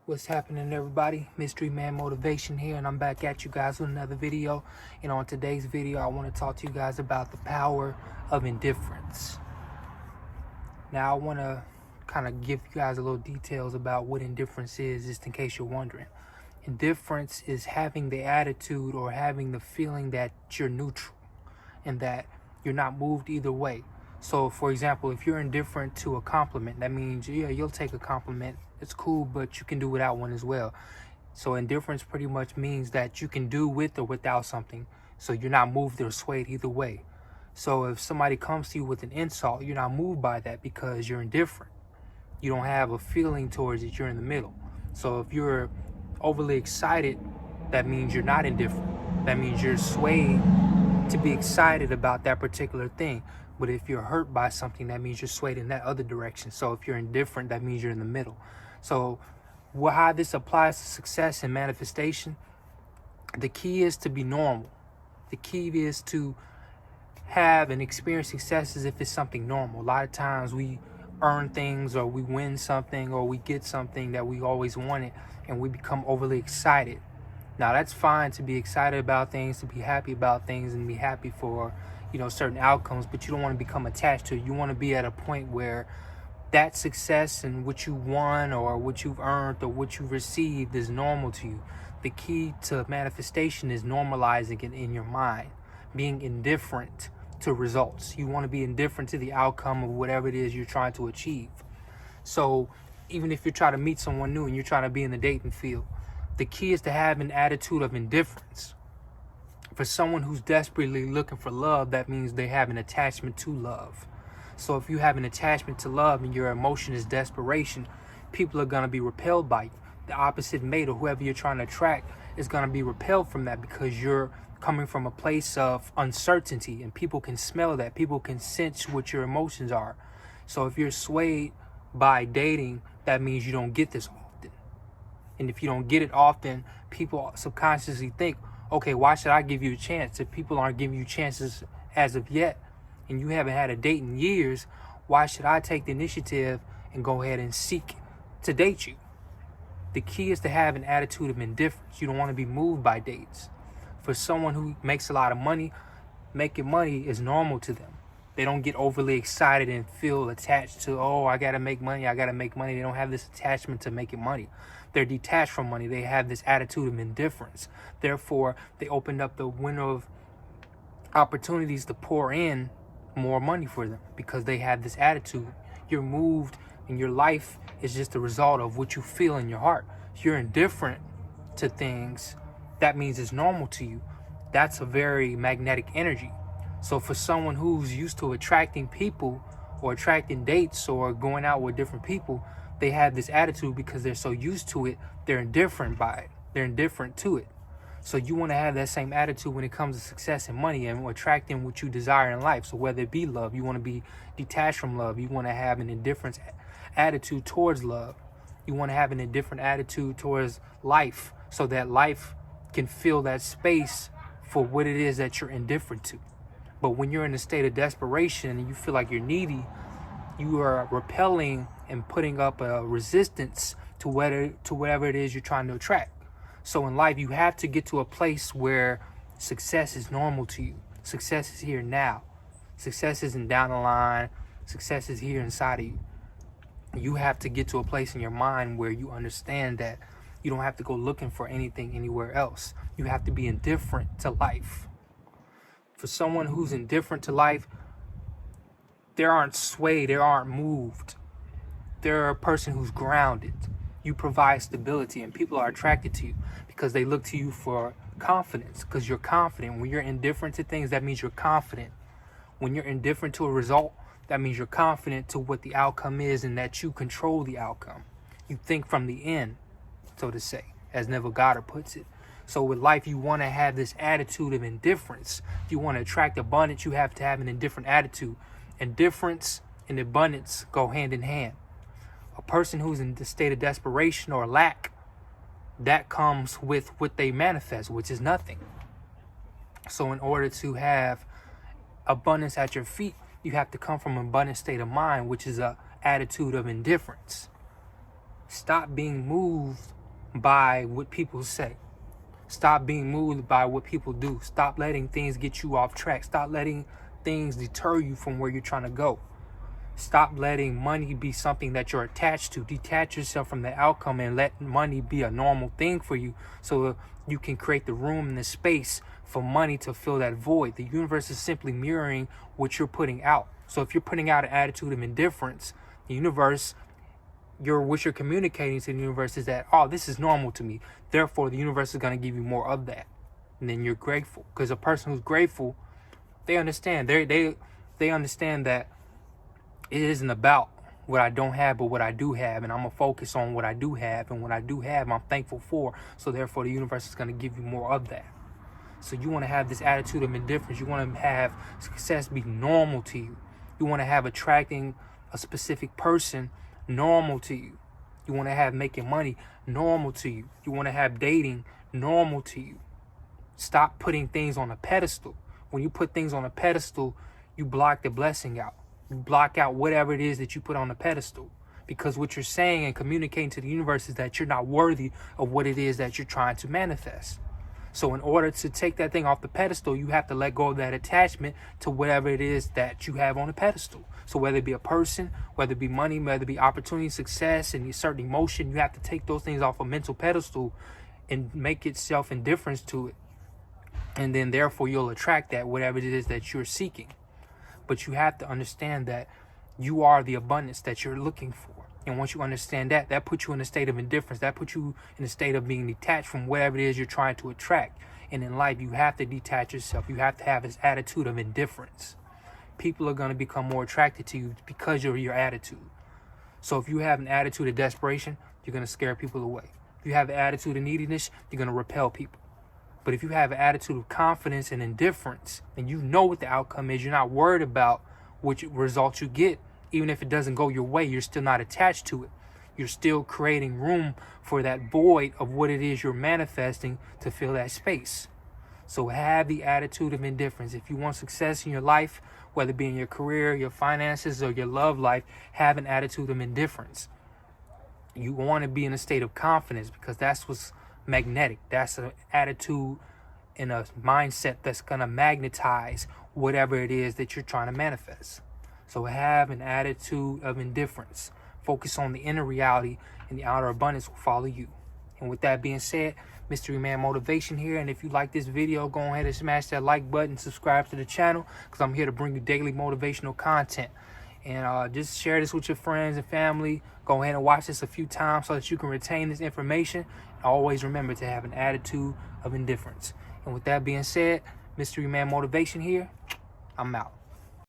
What's happening, everybody? Mystery Man Motivation here, and I'm back at you guys with another video. And on today's video, I want to talk to you guys about the power of indifference. Now, I want to kind of give you guys a little details about what indifference is, just in case you're wondering. Indifference is having the attitude or having the feeling that you're neutral and that you're not moved either way. So, for example, if you're indifferent to a compliment, that means, yeah, you'll take a compliment. It's cool, but you can do without one as well. So indifference pretty much means that you can do with or without something. So you're not moved or swayed either way. So if somebody comes to you with an insult, you're not moved by that because you're indifferent. You don't have a feeling towards it. You're in the middle. So if you're overly excited, that means you're not indifferent. That means you're swayed to be excited about that particular thing. But if you're hurt by something, that means you're swayed in that other direction. So if you're indifferent, that means you're in the middle. So how this applies to success and manifestation, the key is to be normal. The key is to have and experience success as if it's something normal. A lot of times we earn things or we win something or we get something that we always wanted and we become overly excited. Now, that's fine to be excited about things, to be happy about things, and be happy for, certain outcomes, but you don't want to become attached to it. You want to be at a point where that success and what you won or what you've earned or what you've received is normal to you. The key to manifestation is normalizing it in your mind, being indifferent to results. You want to be indifferent to the outcome of whatever it is you're trying to achieve. So even if you're trying to meet someone new and you're trying to be in the dating field, the key is to have an attitude of indifference. For someone who's desperately looking for love, that means they have an attachment to love. So if you have an attachment to love and your emotion is desperation, people are going to be repelled by you. The opposite mate or whoever you're trying to attract is going to be repelled from that because you're coming from a place of uncertainty and people can smell that. People can sense what your emotions are. So if you're swayed by dating, that means you don't get this often. And if you don't get it often, people subconsciously think, okay, why should I give you a chance? If people aren't giving you chances as of yet, and you haven't had a date in years, why should I take the initiative and go ahead and seek to date you? The key is to have an attitude of indifference. You don't want to be moved by dates. For someone who makes a lot of money, making money is normal to them. They don't get overly excited and feel attached to, oh, I got to make money, I got to make money. They don't have this attachment to making money. They're detached from money. They have this attitude of indifference. Therefore, they opened up the window of opportunities to pour in more money for them because they have this attitude. You're moved and your life is just a result of what you feel in your heart. If you're indifferent to things, that means it's normal to you. That's a very magnetic energy. So for someone who's used to attracting people or attracting dates or going out with different people, they have this attitude because they're so used to it, they're indifferent by it. They're indifferent to it. So you want to have that same attitude when it comes to success and money and attracting what you desire in life. So whether it be love, you want to be detached from love. You want to have an indifferent attitude towards love. You want to have an indifferent attitude towards life so that life can fill that space for what it is that you're indifferent to. But when you're in a state of desperation and you feel like you're needy, you are repelling and putting up a resistance to whatever it is you're trying to attract. So in life, you have to get to a place where success is normal to you. Success is here now. Success isn't down the line. Success is here inside of you. You have to get to a place in your mind where you understand that you don't have to go looking for anything anywhere else. You have to be indifferent to life. For someone who's indifferent to life, they aren't swayed, they aren't moved. They're a person who's grounded. You provide stability and people are attracted to you because they look to you for confidence because you're confident. When you're indifferent to things, that means you're confident. When you're indifferent to a result, that means you're confident to what the outcome is and that you control the outcome. You think from the end, so to say, as Neville Goddard puts it. So with life, you want to have this attitude of indifference. If you want to attract abundance, you have to have an indifferent attitude. Indifference and abundance go hand in hand. A person who's in the state of desperation or lack, that comes with what they manifest, which is nothing. So in order to have abundance at your feet, you have to come from an abundant state of mind, which is an attitude of indifference. Stop being moved by what people say. Stop being moved by what people do. Stop letting things get you off track. Stop letting things deter you from where you're trying to go. Stop letting money be something that you're attached to. Detach yourself from the outcome and let money be a normal thing for you, so you can create the room and the space for money to fill that void. The universe is simply mirroring what you're putting out. So if you're putting out an attitude of indifference, the universe, what you're communicating to the universe is that, oh, this is normal to me. Therefore, the universe is going to give you more of that. And then you're grateful. Because a person who's grateful, they understand. They understand that it isn't about what I don't have, but what I do have. And I'm going to focus on what I do have. And what I do have, I'm thankful for. So therefore, the universe is going to give you more of that. So you want to have this attitude of indifference. You want to have success be normal to you. You want to have attracting a specific person normal to you. You want to have making money normal to you. You want to have dating normal to you. Stop putting things on a pedestal. When you put things on a pedestal, you block the blessing out. You block out whatever it is that you put on the pedestal. Because what you're saying and communicating to the universe is that you're not worthy of what it is that you're trying to manifest. So in order to take that thing off the pedestal, you have to let go of that attachment to whatever it is that you have on the pedestal. So whether it be a person, whether it be money, whether it be opportunity, success, and a certain emotion, you have to take those things off a mental pedestal and make it self-indifference to it. And then therefore you'll attract that, whatever it is that you're seeking. But you have to understand that you are the abundance that you're looking for. And once you understand that, that puts you in a state of indifference. That puts you in a state of being detached from whatever it is you're trying to attract. And in life, you have to detach yourself. You have to have this attitude of indifference. People are going to become more attracted to you because of your attitude. So if you have an attitude of desperation, you're going to scare people away. If you have an attitude of neediness, you're going to repel people. But if you have an attitude of confidence and indifference, and you know what the outcome is, you're not worried about which results you get. Even if it doesn't go your way, you're still not attached to it. You're still creating room for that void of what it is you're manifesting to fill that space. So have the attitude of indifference. If you want success in your life, whether it be in your career, your finances, or your love life, have an attitude of indifference. You want to be in a state of confidence because that's what's magnetic. That's an attitude and a mindset that's going to magnetize whatever it is that you're trying to manifest. So have an attitude of indifference. Focus on the inner reality, and the outer abundance will follow you. And with that being said, Mystery Man Motivation here. And if you like this video, go ahead and smash that like button, subscribe to the channel, because I'm here to bring you daily motivational content. And just share this with your friends and family. Go ahead and watch this a few times so that you can retain this information. And always remember to have an attitude of indifference. And with that being said, Mystery Man Motivation here. I'm out.